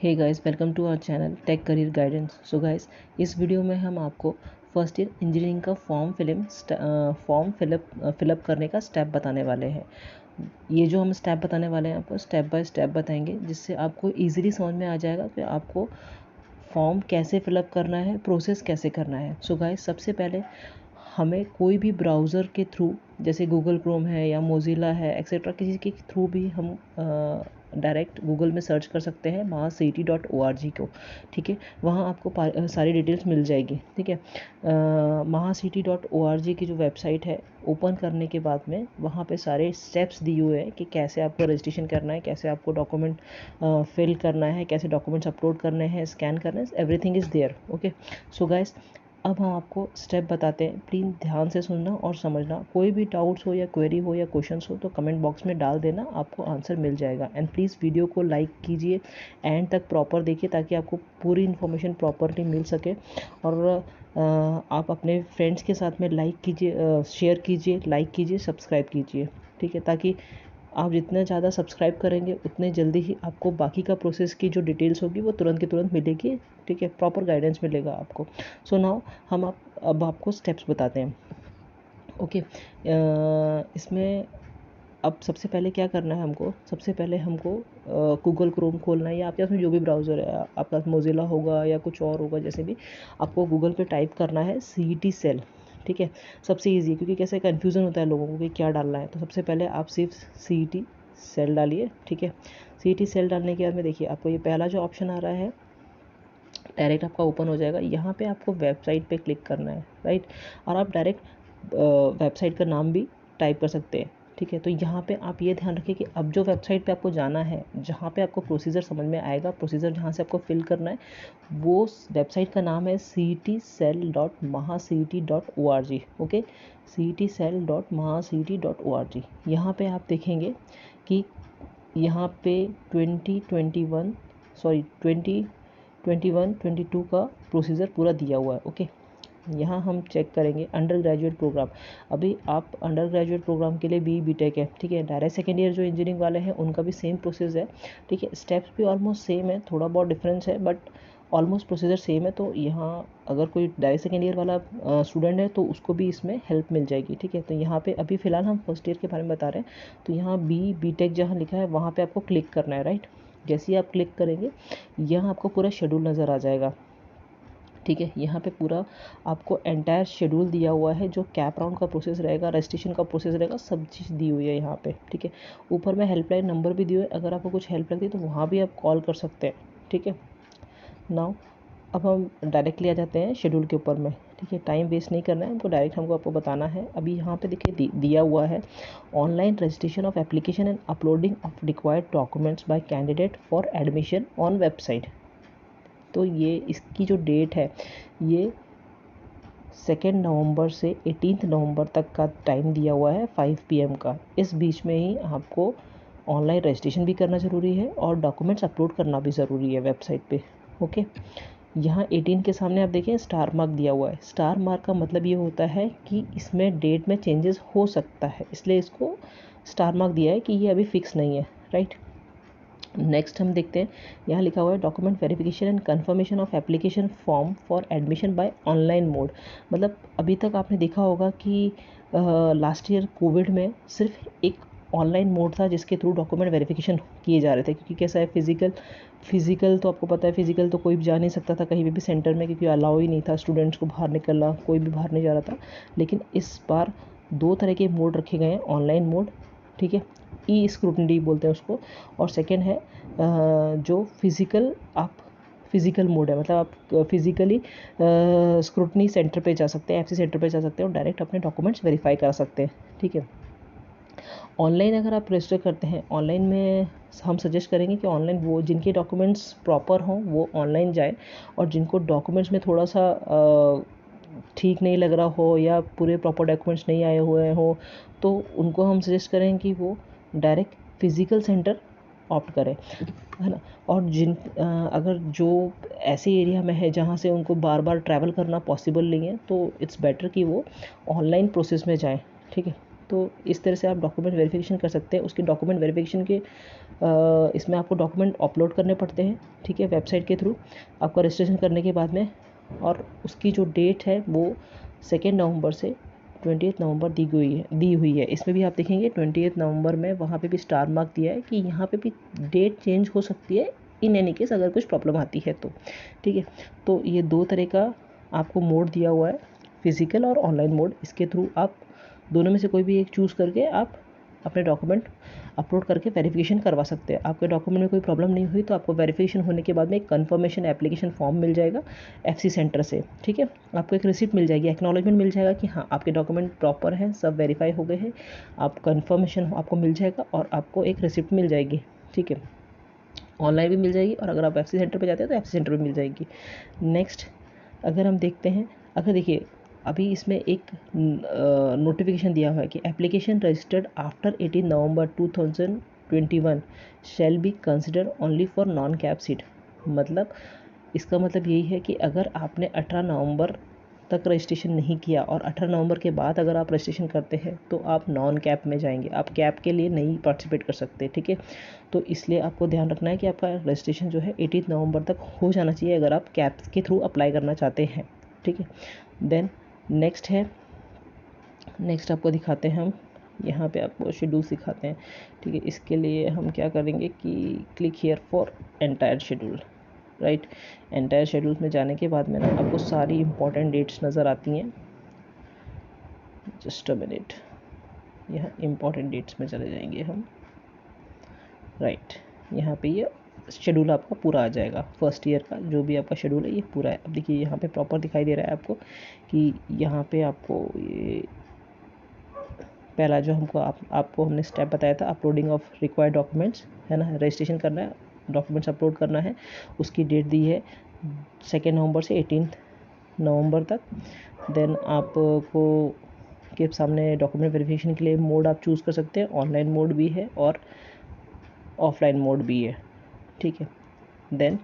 Hey guys, welcome to our channel tech career guidance. So guys, इस video में हम आपको फर्स्ट ईयर इंजीनियरिंग का फॉर्म फिलअप करने का स्टेप बताने वाले हैं। ये जो हम स्टेप बताने वाले हैं आपको स्टेप बाय स्टेप बताएंगे, जिससे आपको इजीली समझ में आ जाएगा कि आपको फॉर्म कैसे फिलअप करना है, प्रोसेस कैसे करना है। सो गाइस, सबसे पहले हमें कोई भी ब्राउज़र के थ्रू, जैसे गूगल क्रोम है या मोजिला है एक्सेट्रा, किसी के थ्रू भी हम डायरेक्ट गूगल में सर्च कर सकते हैं mahacity.org को। ठीक है, वहाँ आपको सारी डिटेल्स मिल जाएगी। ठीक है, mahacity.org की जो वेबसाइट है, ओपन करने के बाद में वहाँ पे सारे स्टेप्स दिए हुए हैं कि कैसे आपको रजिस्ट्रेशन करना है, कैसे आपको डॉक्यूमेंट फिल करना है, कैसे डॉक्यूमेंट्स अपलोड करने हैं, स्कैन करना है, everything is there. Okay, so guys, अब हम आपको स्टेप बताते हैं। प्लीज़ ध्यान से सुनना और समझना। कोई भी डाउट्स हो या क्वेरी हो या क्वेश्चंस हो तो कमेंट बॉक्स में डाल देना, आपको आंसर मिल जाएगा। एंड प्लीज़ वीडियो को लाइक कीजिए, एंड तक प्रॉपर देखिए ताकि आपको पूरी इन्फॉर्मेशन प्रॉपरली मिल सके। और आप अपने फ्रेंड्स के साथ में लाइक कीजिए, शेयर कीजिए, लाइक कीजिए, सब्सक्राइब कीजिए। ठीक है, ताकि आप जितना ज़्यादा सब्सक्राइब करेंगे उतने जल्दी ही आपको बाकी का प्रोसेस की जो डिटेल्स होगी वो तुरंत की तुरंत मिलेगी। ठीक है, प्रॉपर गाइडेंस मिलेगा आपको। सो नाउ हम अब आपको स्टेप्स बताते हैं। ओके, इसमें अब सबसे पहले क्या करना है हमको, सबसे पहले हमको गूगल क्रोम खोलना है, या आपके पास में जो भी ब्राउज़र है, आपके पास मोजिला होगा या कुछ और होगा, जैसे भी आपको गूगल पे टाइप करना है CET सेल। ठीक है, सबसे ईजी है, क्योंकि कैसे कन्फ्यूज़न होता है लोगों को कि क्या डालना है। तो सबसे पहले आप सिर्फ CET सेल डालिए। ठीक है, CET सेल डालने के बाद में देखिए आपको ये पहला जो ऑप्शन आ रहा है डायरेक्ट आपका ओपन हो जाएगा। यहाँ पे आपको वेबसाइट पे क्लिक करना है, राइट। और आप डायरेक्ट वेबसाइट का नाम भी टाइप कर सकते हैं। ठीक है, तो यहाँ पे आप ये ध्यान रखिए कि अब जो वेबसाइट पे आपको जाना है, जहाँ पे आपको प्रोसीजर समझ में आएगा, प्रोसीजर जहाँ से आपको फिल करना है, वो वेबसाइट का नाम है cetcell.mahacity.org। Okay, cetcell.mahacity.org। यहाँ पे आप देखेंगे कि यहाँ पे 2022 का प्रोसीजर पूरा दिया हुआ है। ओके, यहाँ हम चेक करेंगे अंडर ग्रेजुएट प्रोग्राम। अभी आप अंडर ग्रेजुएट प्रोग्राम के लिए BTech है। ठीक है, डायरेक्ट सेकेंड ईयर जो इंजीनियरिंग वाले हैं उनका भी सेम प्रोसेस है। ठीक है, स्टेप्स भी ऑलमोस्ट सेम है, थोड़ा बहुत डिफरेंस है बट ऑलमोस्ट प्रोसीजर सेम है। तो यहाँ अगर कोई डायरेक्ट सेकेंड ईयर वाला स्टूडेंट है तो उसको भी इसमें हेल्प मिल जाएगी। ठीक है, तो यहाँ पे अभी फ़िलहाल हम फर्स्ट ईयर के बारे में बता रहे हैं। तो यहाँ BTech जहाँ लिखा है वहाँ पे आपको क्लिक करना है, राइट। जैसे ही आप क्लिक करेंगे यहाँ आपको पूरा शेड्यूल नज़र आ जाएगा। ठीक है, यहाँ पे पूरा आपको एंटायर शेड्यूल दिया हुआ है, जो कैप राउंड का प्रोसेस रहेगा, रजिस्ट्रेशन का प्रोसेस रहेगा, सब चीज़ दी हुई है यहाँ पे। ठीक है, ऊपर में हेल्पलाइन नंबर भी दिए हुए, अगर आपको कुछ हेल्प लगती है तो वहाँ भी आप कॉल कर सकते हैं। ठीक है, नाउ अब हम डायरेक्टली आ जाते हैं शेड्यूल के ऊपर में। ठीक है, टाइम वेस्ट नहीं करना है हमको, डायरेक्ट हमको आपको बताना है। अभी यहाँ पे देखिए दिया हुआ है online registration of application and uploading of required documents bye candidate for admission on website. तो ये इसकी जो डेट है, ये 2 नवंबर से 18 नवंबर तक का टाइम दिया हुआ है 5 PM का। इस बीच में ही आपको ऑनलाइन रजिस्ट्रेशन भी करना ज़रूरी है और डॉक्यूमेंट्स अपलोड करना भी ज़रूरी है वेबसाइट पे। ओके, यहाँ 18 के सामने आप देखें स्टार मार्क दिया हुआ है। स्टार मार्क का मतलब ये होता है कि इसमें डेट में चेंजेस हो सकता है, इसलिए इसको स्टार मार्क दिया है कि ये अभी फिक्स नहीं है, राइट। नेक्स्ट हम देखते हैं, यहाँ लिखा हुआ है document verification and confirmation of application form for admission by online mode. मतलब अभी तक आपने देखा होगा कि लास्ट ईयर कोविड में सिर्फ एक ऑनलाइन मोड था जिसके थ्रू डॉक्यूमेंट वेरिफिकेशन किए जा रहे थे, क्योंकि कैसा है फिज़िकल तो आपको पता है, फिज़िकल तो कोई भी जा नहीं सकता था कहीं भी सेंटर में, क्योंकि अलाउ ही नहीं था स्टूडेंट्स को बाहर निकलना, कोई भी बाहर नहीं जा रहा था। लेकिन इस बार 2 तरह के मोड रखे गए हैं, ऑनलाइन मोड, ठीक है, स्क्रूटनी बोलते हैं उसको, और सेकेंड है जो फिज़िकल मोड है, मतलब आप फिज़िकली स्क्रूटनी सेंटर पे जा सकते हैं, FC सेंटर पे जा सकते हैं और डायरेक्ट अपने डॉक्यूमेंट्स वेरीफाई करा सकते हैं। ठीक है, ऑनलाइन अगर आप रजिस्टर करते हैं, ऑनलाइन में हम सजेस्ट करेंगे कि ऑनलाइन वो जिनके डॉक्यूमेंट्स प्रॉपर हों वो ऑनलाइन जाए, और जिनको डॉक्यूमेंट्स में थोड़ा सा ठीक नहीं लग रहा हो या पूरे प्रॉपर डॉक्यूमेंट्स नहीं आए हुए हो, तो उनको हम सजेस्ट करें कि वो डायरेक्ट फिज़िकल सेंटर ऑप्ट करें, है ना। और अगर जो ऐसे एरिया में है जहाँ से उनको बार बार ट्रैवल करना पॉसिबल नहीं है, तो इट्स बेटर कि वो ऑनलाइन प्रोसेस में जाएं। ठीक है, तो इस तरह से आप डॉक्यूमेंट वेरिफिकेशन कर सकते हैं। उसकी डॉक्यूमेंट वेरिफिकेशन के इसमें आपको डॉक्यूमेंट अपलोड करने पड़ते हैं, ठीक है, वेबसाइट के थ्रू आपका रजिस्ट्रेशन करने के बाद में। और उसकी जो डेट है वो 2 नवंबर से 28 नवंबर दी हुई है। इसमें भी आप देखेंगे 28 नवंबर में वहाँ पे भी स्टार मार्क दिया है कि यहाँ पे भी डेट चेंज हो सकती है इन एनी केस अगर कुछ प्रॉब्लम आती है तो, ठीक है। तो ये 2 तरह का आपको मोड दिया हुआ है, फिजिकल और ऑनलाइन मोड। इसके थ्रू आप दोनों में से कोई भी एक चूज़ करके आप अपने डॉक्यूमेंट अपलोड करके वेरिफिकेशन करवा सकते हैं। आपके डॉक्यूमेंट में कोई प्रॉब्लम नहीं हुई तो आपको वेरिफिकेशन होने के बाद में एक कन्फर्मेशन एप्लीकेशन फॉर्म मिल जाएगा FC सेंटर से, ठीक है। आपको एक रिसिप्ट मिल जाएगी, एक्नॉलेजमेंट मिल जाएगा कि हाँ आपके डॉक्यूमेंट प्रॉपर हैं, सब वेरीफाई हो गए हैं। आप कन्फर्मेशन आपको मिल जाएगा और आपको एक रिसिप्ट मिल जाएगी, ठीक है। ऑनलाइन भी मिल जाएगी और अगर आप FC सेंटर पर जाते हैं तो FC सेंटर पर मिल जाएगी। नेक्स्ट अगर हम देखते हैं, अगर देखिए अभी इसमें एक नोटिफिकेशन दिया हुआ है कि application registered after 18 November 2021 shall be consider only for non cap seat. मतलब इसका मतलब यही है कि अगर आपने 18 नवंबर तक रजिस्ट्रेशन नहीं किया और 18 नवंबर के बाद अगर आप रजिस्ट्रेशन करते हैं तो आप नॉन कैप में जाएंगे, आप कैप के लिए नहीं पार्टिसिपेट कर सकते, ठीक है। तो इसलिए आपको ध्यान रखना है कि आपका रजिस्ट्रेशन जो है 18 नवंबर तक हो जाना चाहिए अगर आप कैप के थ्रू अप्लाई करना चाहते हैं, ठीक है। देन नेक्स्ट आपको दिखाते हैं हम यहाँ पे आपको शेड्यूल दिखाते हैं, ठीक है। इसके लिए हम क्या करेंगे कि click here for entire schedule, right. Entire schedule में जाने के बाद में ना आपको सारी इंपॉर्टेंट डेट्स नज़र आती हैं। जस्ट अ मिनट, यहाँ इंपॉर्टेंट डेट्स में चले जाएंगे हम, राइट। यहाँ पे ये शेड्यूल आपका पूरा आ जाएगा, फर्स्ट ईयर का जो भी आपका शेड्यूल है ये पूरा है। अब देखिए यहाँ पे प्रॉपर दिखाई दे रहा है आपको कि यहाँ पे आपको ये पहला जो आपको हमने स्टेप बताया था, अपलोडिंग ऑफ रिक्वायर्ड डॉक्यूमेंट्स, है ना, रजिस्ट्रेशन करना है, डॉक्यूमेंट्स अपलोड करना है। उसकी डेट दी है 2 नवंबर से 18 नवंबर तक। देन आपको के सामने डॉक्यूमेंट वेरिफिकेशन के लिए मोड आप चूज़ कर सकते हैं, ऑनलाइन मोड भी है और ऑफलाइन मोड भी है, ठीक है। देन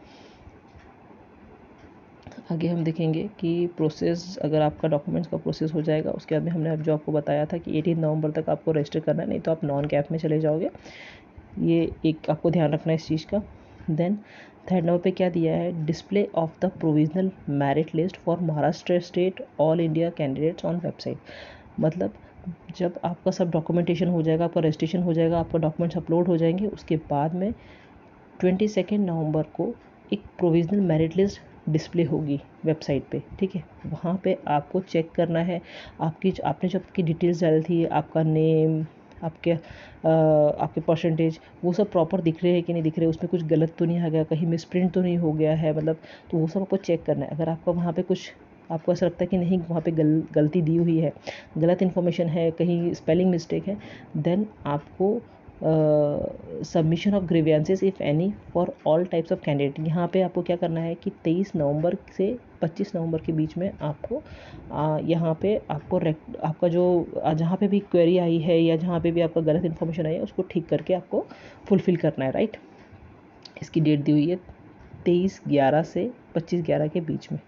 आगे हम देखेंगे कि प्रोसेस, अगर आपका डॉक्यूमेंट्स का प्रोसेस हो जाएगा उसके बाद में हमने अब जो आपको बताया था कि 18 नवंबर तक आपको रजिस्टर करना है, नहीं तो आप नॉन कैप में चले जाओगे। ये एक आपको ध्यान रखना है इस चीज़ का। देन 3rd नंबर पे क्या दिया है, display of the provisional merit list for Maharashtra state all India candidates on website. मतलब जब आपका सब डॉक्यूमेंटेशन हो जाएगा, आपका रजिस्ट्रेशन हो जाएगा, आपका डॉक्यूमेंट्स अपलोड हो जाएंगे, उसके बाद में 22 नवंबर को एक प्रोविजनल मेरिट लिस्ट डिस्प्ले होगी वेबसाइट पे, ठीक है। वहाँ पे आपको चेक करना है आपने जो आपकी डिटेल्स डाली थी, आपका नेम, आपके परसेंटेज, वो सब प्रॉपर दिख रहे हैं कि नहीं दिख रहे, उसमें कुछ गलत तो नहीं आ गया, कहीं मिसप्रिंट तो नहीं हो गया है, मतलब तो वो सब आपको चेक करना है। अगर आपका वहाँ पे कुछ आपको ऐसा लगता है कि नहीं वहाँ पे गलती दी हुई है, गलत इन्फॉर्मेशन है, कहीं स्पेलिंग मिस्टेक है, देन आपको submission of grievances if any for all types of candidate. यहाँ पे आपको क्या करना है कि 23 नवंबर से 25 नवंबर के बीच में आपको यहाँ पे आपका जो जहाँ पे भी क्वेरी आई है या जहाँ पे भी आपका गलत इन्फॉर्मेशन आई है उसको ठीक करके आपको फुलफ़िल करना है, राइट। इसकी डेट दी हुई है 23/11 से 25/11 के बीच में,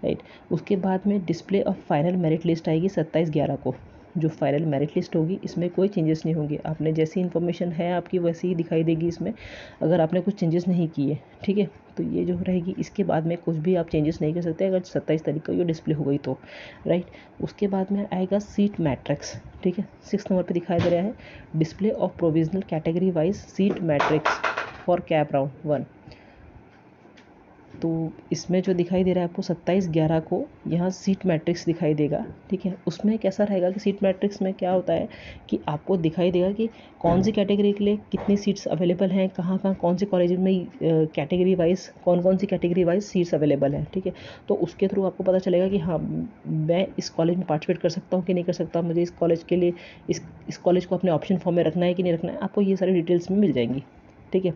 राइट। उसके बाद में display of final merit list आएगी 27/11 को। जो फाइनल मेरिट लिस्ट होगी इसमें कोई चेंजेस नहीं होंगे, आपने जैसी इन्फॉर्मेशन है आपकी वैसी ही दिखाई देगी इसमें, अगर आपने कुछ चेंजेस नहीं किए, ठीक है। तो ये जो रहेगी, इसके बाद में कुछ भी आप चेंजेस नहीं कर सकते अगर 27 तारीख को ये डिस्प्ले हो गई तो, राइट। उसके बाद में आएगा सीट मैट्रिक्स, ठीक है। 6 नंबर पर दिखाई दे रहा है display of provisional category wise seat matrix for cap round 1। तो इसमें जो दिखाई दे रहा है आपको 27/11 को यहाँ सीट मैट्रिक्स दिखाई देगा, ठीक है। उसमें कैसा रहेगा कि सीट मैट्रिक्स में क्या होता है कि आपको दिखाई देगा कि कौन सी कैटेगरी के लिए कितनी सीट्स अवेलेबल हैं, कहाँ कौन से कॉलेज में कैटेगरी वाइज कौन सी कैटेगरी वाइज सीट्स अवेलेबल हैं, ठीक है। तो उसके थ्रू आपको पता चलेगा कि हाँ मैं इस कॉलेज में पार्टिसिपेट कर सकता हूँ कि नहीं कर सकता, मुझे इस कॉलेज के लिए इस कॉलेज को अपने ऑप्शन फॉर्म में रखना है कि नहीं रखना है, आपको ये सारी डिटेल्स में मिल जाएंगी, ठीक है।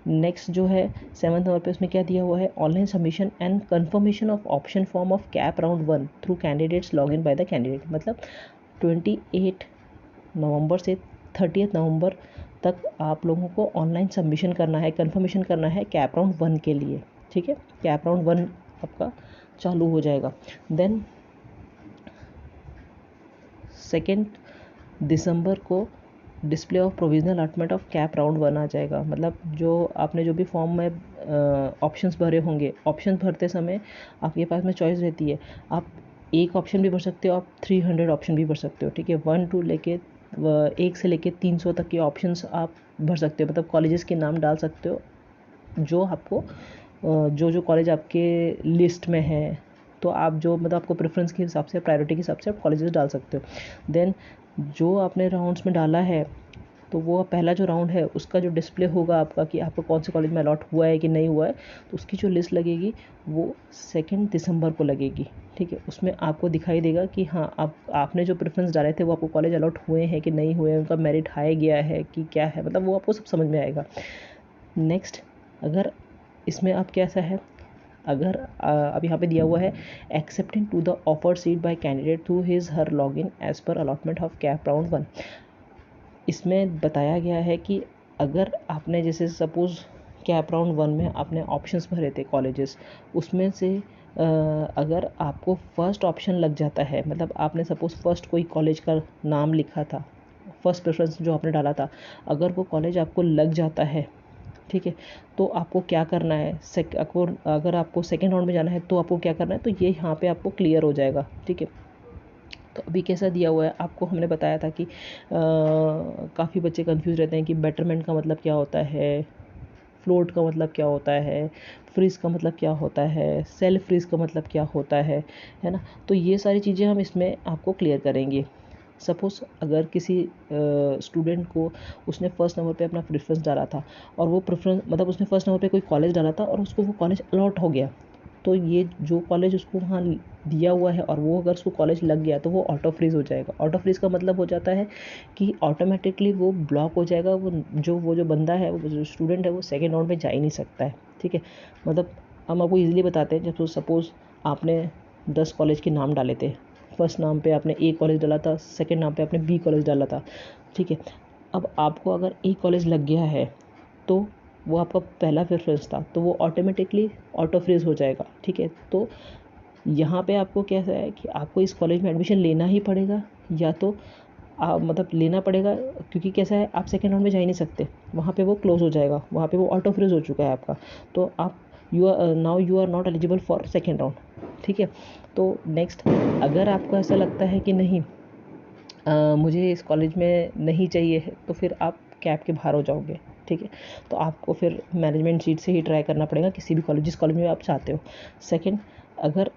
नेक्स्ट जो है 7th नंबर पे उसमें क्या दिया हुआ है, online submission and confirmation of option form of CAP round 1 through candidates log in by the candidate. मतलब 28 नवंबर से 30 नवंबर तक आप लोगों को ऑनलाइन सबमिशन करना है, कंफर्मेशन करना है कैप राउंड 1 के लिए, ठीक है। कैप राउंड 1 आपका चालू हो जाएगा। देन सेकेंड दिसंबर को display of provisional allotment of CAP round 1 आ जाएगा। मतलब जो आपने जो भी फॉर्म में ऑप्शंस भरे होंगे, ऑप्शन भरते समय आपके पास में चॉइस रहती है, आप एक ऑप्शन भी भर सकते हो, आप 300 ऑप्शन भी भर सकते हो, ठीक है। 1 टू लेके 1 से लेके 300 तक के ऑप्शंस आप भर सकते हो, मतलब कॉलेजेस के नाम डाल सकते हो जो आपको जो जो कॉलेज आपके लिस्ट में है, तो आप जो मतलब आपको प्रेफरेंस के हिसाब से, प्रायोरिटी के हिसाब से आप कॉलेजेस डाल सकते हो। देन जो आपने राउंड्स में डाला है, तो वो पहला जो राउंड है उसका जो डिस्प्ले होगा आपका कि आपको कौन से कॉलेज में अलॉट हुआ है कि नहीं हुआ है, तो उसकी जो लिस्ट लगेगी वो 2 दिसंबर को लगेगी, ठीक है। उसमें आपको दिखाई देगा कि हाँ आपने जो प्रेफरेंस डाले थे वो आपको कॉलेज अलॉट हुए हैं कि नहीं हुए हैं, उनका मेरिट हाई गया है कि क्या है, मतलब वो आपको सब समझ में आएगा। नेक्स्ट, अगर इसमें आप कैसा है, अगर अब यहाँ पे दिया हुआ है accepting to the offer seat by candidate through his her login as per allotment of CAP round 1। इसमें बताया गया है कि अगर आपने जैसे सपोज़ कैप राउंड 1 में आपने ऑप्शंस भरे थे कॉलेजेस, उसमें से अगर आपको फर्स्ट ऑप्शन लग जाता है, मतलब आपने सपोज़ फर्स्ट कोई कॉलेज का नाम लिखा था, फर्स्ट प्रेफरेंस जो आपने डाला था, अगर वो कॉलेज आपको लग जाता है, ठीक है, तो आपको क्या करना है, अगर आपको सेकेंड राउंड में जाना है तो आपको क्या करना है, तो ये यहाँ पे आपको क्लियर हो जाएगा, ठीक है। तो अभी कैसा दिया हुआ है आपको, हमने बताया था कि काफ़ी बच्चे कंफ्यूज रहते हैं कि बेटरमेंट का मतलब क्या होता है, फ्लोट का मतलब क्या होता है, फ्रीज का मतलब क्या होता है, सेल्फ फ्रीज का मतलब क्या होता है ना। तो ये सारी चीज़ें हम इसमें आपको क्लियर करेंगे। सपोज़ अगर किसी स्टूडेंट को उसने फर्स्ट नंबर पे अपना प्रेफरेंस डाला था, और वो प्रेफरेंस मतलब उसने फर्स्ट नंबर पे कोई कॉलेज डाला था और उसको वो कॉलेज अलॉट हो गया, तो ये जो कॉलेज उसको वहाँ दिया हुआ है और वो अगर उसको कॉलेज लग गया तो वो ऑटो फ्रीज़ हो जाएगा। ऑटो फ्रीज़ का मतलब हो जाता है कि ऑटोमेटिकली वो ब्लॉक हो जाएगा, वो जो बंदा है, वो जो स्टूडेंट है, वो सेकेंड राउंड में जा ही नहीं सकता है, ठीक है। मतलब हम आपको ईजिली बताते हैं, जब सपोज़ आपने 10 कॉलेज के नाम डाले थे, फर्स्ट नाम पे आपने ए कॉलेज डाला था, सेकेंड नाम पे आपने बी कॉलेज डाला था, ठीक है। अब आपको अगर ए कॉलेज लग गया है तो वो आपका पहला प्रेफरेंस था, तो वो ऑटोमेटिकली ऑटो फ्रीज हो जाएगा, ठीक है। तो यहाँ पे आपको कैसा है कि आपको इस कॉलेज में एडमिशन लेना ही पड़ेगा, या तो मतलब लेना पड़ेगा, क्योंकि कैसा है आप सेकेंड राउंड में जा ही नहीं सकते, वहाँ पे वो क्लोज हो जाएगा, वहाँ पे वो ऑटो फ्रीज हो चुका है आपका, तो आप you are not eligible for second round, ठीक है। तो नेक्स्ट, अगर आपको ऐसा लगता है कि नहीं मुझे इस कॉलेज में नहीं चाहिए है, तो फिर आप कैप के बाहर हो जाओगे, ठीक है। तो आपको फिर मैनेजमेंट सीट से ही ट्राई करना पड़ेगा किसी भी कॉलेज, जिस कॉलेज में आप चाहते हो। सेकंड, अगर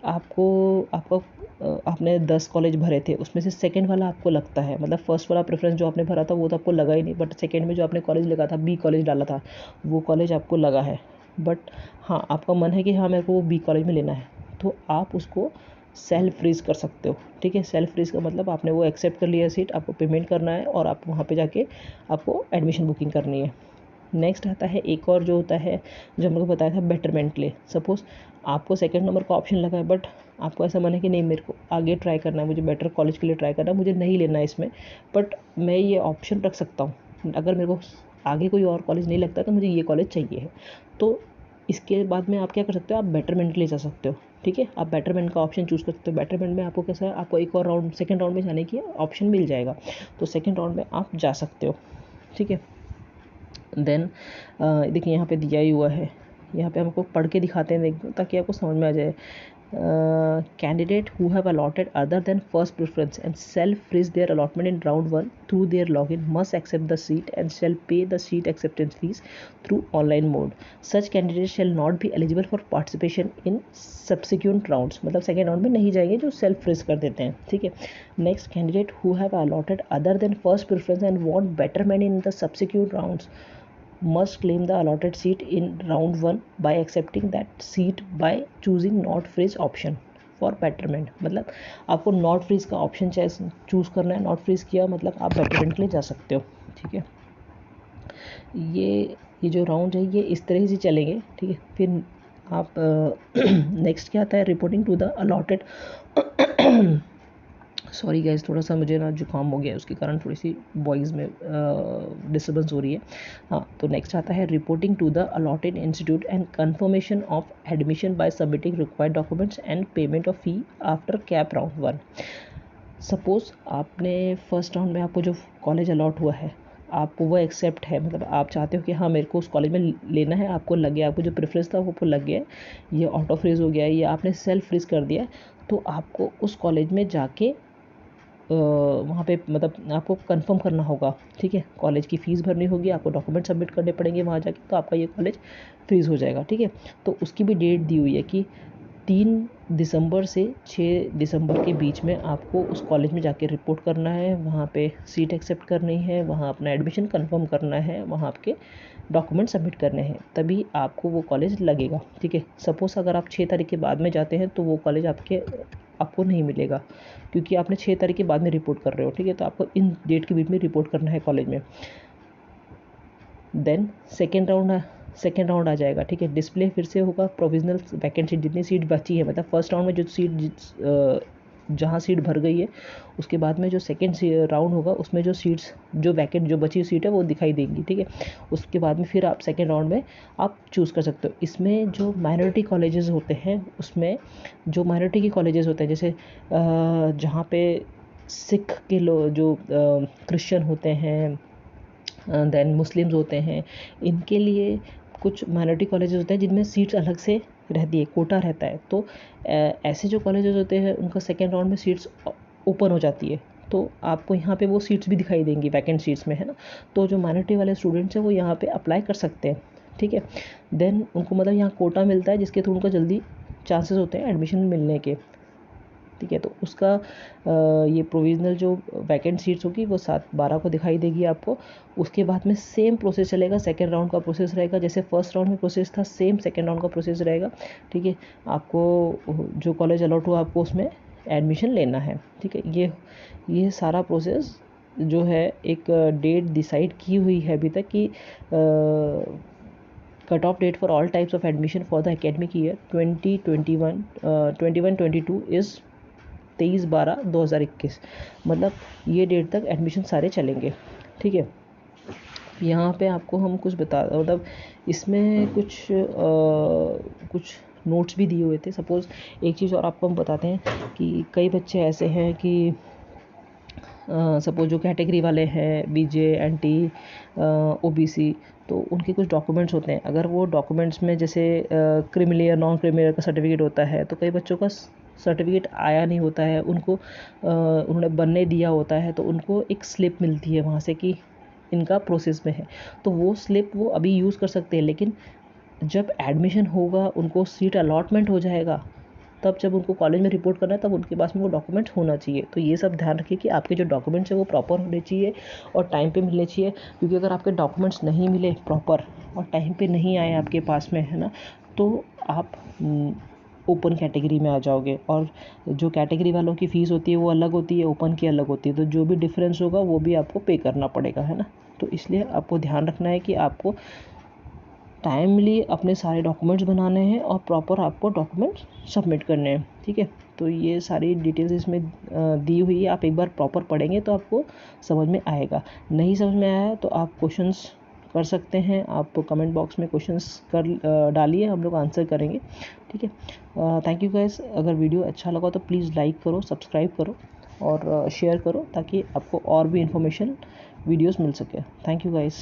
आपने 10 कॉलेज भरे थे, उसमें से सेकंड वाला आपको लगता है, मतलब फर्स्ट वाला प्रेफरेंस जो आपने भरा था वो तो आपको लगा ही नहीं, बट सेकंड में जो आपने कॉलेज लगा था, बी कॉलेज डाला था, वो कॉलेज आपको लगा है, बट हाँ आपका मन है कि हाँ मेरे को वो बी कॉलेज में लेना है, तो आप उसको सेल्फ फ्रीज कर सकते हो, ठीक है। सेल्फ फ्रीज का मतलब आपने वो एक्सेप्ट कर लिया सीट, आपको पेमेंट करना है और आप वहाँ पे जाके आपको एडमिशन बुकिंग करनी है। नेक्स्ट आता है एक और जो होता है, जो हम लोग बताया था बेटरमेंट के लिए। सपोज़ आपको सेकंड नंबर का ऑप्शन लगा है, बट आपको ऐसा मन है कि नहीं मेरे को आगे ट्राई करना है, मुझे बेटर कॉलेज के लिए ट्राई करना है, मुझे नहीं लेना है इसमें, बट मैं ये ऑप्शन रख सकता हूँ, अगर मेरे को आगे कोई और कॉलेज नहीं लगता तो मुझे ये कॉलेज चाहिए है, तो इसके बाद में आप क्या कर सकते हो, आप बेटरमेंट के लिए जा सकते हो, ठीक है। आप बेटरमेंट का ऑप्शन चूज़ कर सकते हो। बेटरमेंट में आपको कैसा है, आपको एक और राउंड, सेकंड राउंड में जाने की ऑप्शन मिल जाएगा, तो सेकंड राउंड में आप जा सकते हो, ठीक है। देन देखिए यहाँ पे दिया ही हुआ है, यहाँ पे हमको पढ़ के दिखाते हैं देख, ताकि आपको समझ में आ जाए। Candidate who have allotted other than first preference and self-freeze their allotment in round 1 through their login must accept the seat and shall pay the seat acceptance fees through online mode. Such candidates shall not be eligible for participation in subsequent rounds. मतलब second round में नहीं जाएंगे जो self freeze कर देते हैं, ठीक है। Next, candidate who have allotted other than first preference and want betterment in the subsequent rounds must claim the allotted seat in round 1 by accepting that seat by choosing not freeze option for betterment। मतलब आपको not freeze का option choose करना है, not freeze किया मतलब आप betterment के लिए जा सकते हो, ठीक है। ये जो राउंड है ये इस तरह से चलेंगे, ठीक है। फिर आप नेक्स्ट क्या आता है, reporting to the allotted sorry guys, थोड़ा सा मुझे ना जुकाम हो गया है, उसके कारण थोड़ी सी वॉइस में डिस्टर्बेंस हो रही है। हाँ, तो नेक्स्ट आता है reporting to the allotted institute and confirmation of admission by submitting required documents and payment of fee after CAP round 1। Suppose आपने फर्स्ट राउंड में आपको जो कॉलेज अलॉट हुआ है, आपको वो एक्सेप्ट है, मतलब आप चाहते हो कि हाँ मेरे को उस कॉलेज में लेना है, आपको लग गया, आपको जो प्रेफरेंस था वो आपको लग गया, ये ऑटो फ्रीज हो गया है या आपने सेल्फ फ्रीज कर दिया, तो आपको उस कॉलेज में जाके वहाँ पे मतलब आपको कंफर्म करना होगा, ठीक है। कॉलेज की फ़ीस भरनी होगी, आपको डॉक्यूमेंट सबमिट करने पड़ेंगे वहाँ जाके, तो आपका ये कॉलेज फ्रीज़ हो जाएगा, ठीक है। तो उसकी भी डेट दी हुई है कि 3 दिसंबर से 6 दिसंबर के बीच में आपको उस कॉलेज में जाके रिपोर्ट करना है, वहाँ पे सीट एक्सेप्ट करनी है, वहाँ अपना एडमिशन कंफर्म करना है, वहाँ आपके डॉक्यूमेंट सबमिट करने हैं, तभी आपको वो कॉलेज लगेगा, ठीक है। सपोज़ अगर आप 6 तारीख के बाद में जाते हैं तो वो कॉलेज आपको नहीं मिलेगा, क्योंकि आपने 6 तारीख के बाद में रिपोर्ट कर रहे हो, ठीक है। तो आपको इन डेट के बीच में रिपोर्ट करना है कॉलेज में। देन सेकेंड राउंड आ जाएगा, ठीक है। डिस्प्ले फिर से होगा, प्रोविजनल वैकेंसी जितनी सीट बची है, मतलब फर्स्ट राउंड में जो सीट जहाँ सीट भर गई है, उसके बाद में जो सेकेंड राउंड होगा उसमें जो सीट्स जो वैकेंट जो बची हुई सीट है वो दिखाई देंगी, ठीक है। उसके बाद में फिर आप सेकेंड राउंड में आप चूज़ कर सकते हो। इसमें जो माइनॉरिटी कॉलेजेस होते हैं, उसमें जो माइनॉरिटी के कॉलेजेस होते हैं, जैसे जहाँ पे सिख के लोग जो क्रिश्चियन होते हैं, देन मुस्लिम्स होते हैं, इनके लिए कुछ माइनॉरिटी कॉलेजेस होते हैं जिनमें सीट्स अलग से रहती है, कोटा रहता है। तो ऐसे जो कॉलेजेस होते हैं उनका सेकेंड राउंड में सीट्स ओपन हो जाती है, तो आपको यहाँ पे वो सीट्स भी दिखाई देंगी वैकेंट सीट्स में, है ना। तो जो माइनॉरिटी वाले स्टूडेंट्स हैं वो यहाँ पे अप्लाई कर सकते हैं, ठीक है। देन उनको मतलब यहाँ कोटा मिलता है जिसके थ्रू उनको जल्दी चांसेस होते हैं एडमिशन मिलने के, ठीक है। तो उसका ये प्रोविज़नल जो वैकेंट सीट्स होगी वो 7/12 को दिखाई देगी आपको। उसके बाद में सेम प्रोसेस चलेगा, सेकेंड राउंड का प्रोसेस रहेगा, जैसे फर्स्ट राउंड में प्रोसेस था सेम सेकेंड राउंड का प्रोसेस रहेगा, ठीक है। आपको जो कॉलेज अलॉट हुआ आपको उसमें एडमिशन लेना है, ठीक है। ये सारा प्रोसेस जो है एक डेट डिसाइड की हुई है अभी तक कि cut off date for all types of admission for the academic year 2021-22 is 23/12/2021, मतलब ये डेट तक एडमिशन सारे चलेंगे, ठीक है। यहाँ पे आपको हम कुछ मतलब इसमें कुछ नोट्स भी दिए हुए थे। सपोज़ एक चीज़ और आपको हम बताते हैं कि कई बच्चे ऐसे हैं कि सपोज़ जो कैटेगरी वाले हैं बीजे एनटी ओबीसी, तो उनके कुछ डॉक्यूमेंट्स होते हैं। अगर वो डॉक्यूमेंट्स में जैसे क्रीमिलियर नॉन क्रीमिलियर का सर्टिफिकेट होता है, तो कई बच्चों का सर्टिफिकेट आया नहीं होता है, उनको उन्होंने बनने दिया होता है, तो उनको एक स्लिप मिलती है वहाँ से कि इनका प्रोसेस में है, तो वो स्लिप वो अभी यूज़ कर सकते हैं। लेकिन जब एडमिशन होगा, उनको सीट अलॉटमेंट हो जाएगा, तब जब उनको कॉलेज में रिपोर्ट करना है तब उनके पास में वो डॉक्यूमेंट्स होना चाहिए। तो ये सब ध्यान रखिए कि आपके जो डॉक्यूमेंट्स हैं वो प्रॉपर होने चाहिए और टाइम पे मिलने चाहिए, क्योंकि अगर आपके डॉक्यूमेंट्स नहीं मिले प्रॉपर और टाइम पे नहीं आए आपके पास में, है ना, तो आप ओपन कैटेगरी में आ जाओगे। और जो कैटेगरी वालों की फ़ीस होती है वो अलग होती है, ओपन की अलग होती है, तो जो भी डिफरेंस होगा वो भी आपको पे करना पड़ेगा, है ना। तो इसलिए आपको ध्यान रखना है कि आपको टाइमली अपने सारे डॉक्यूमेंट्स बनाने हैं और प्रॉपर आपको डॉक्यूमेंट्स सबमिट करने हैं, ठीक है। तो ये सारी डिटेल्स इसमें दी हुई है, आप एक बार प्रॉपर पढ़ेंगे तो आपको समझ में आएगा। नहीं समझ में आया तो आप क्वेश्चंस कर सकते हैं, आप कमेंट बॉक्स में क्वेश्चंस कर डालिए, हम लोग आंसर करेंगे, ठीक है। Thank you guys. अगर वीडियो अच्छा लगा तो प्लीज़ लाइक करो, सब्सक्राइब करो और शेयर करो, ताकि आपको और भी इन्फॉर्मेशन वीडियोस मिल सके। Thank you guys.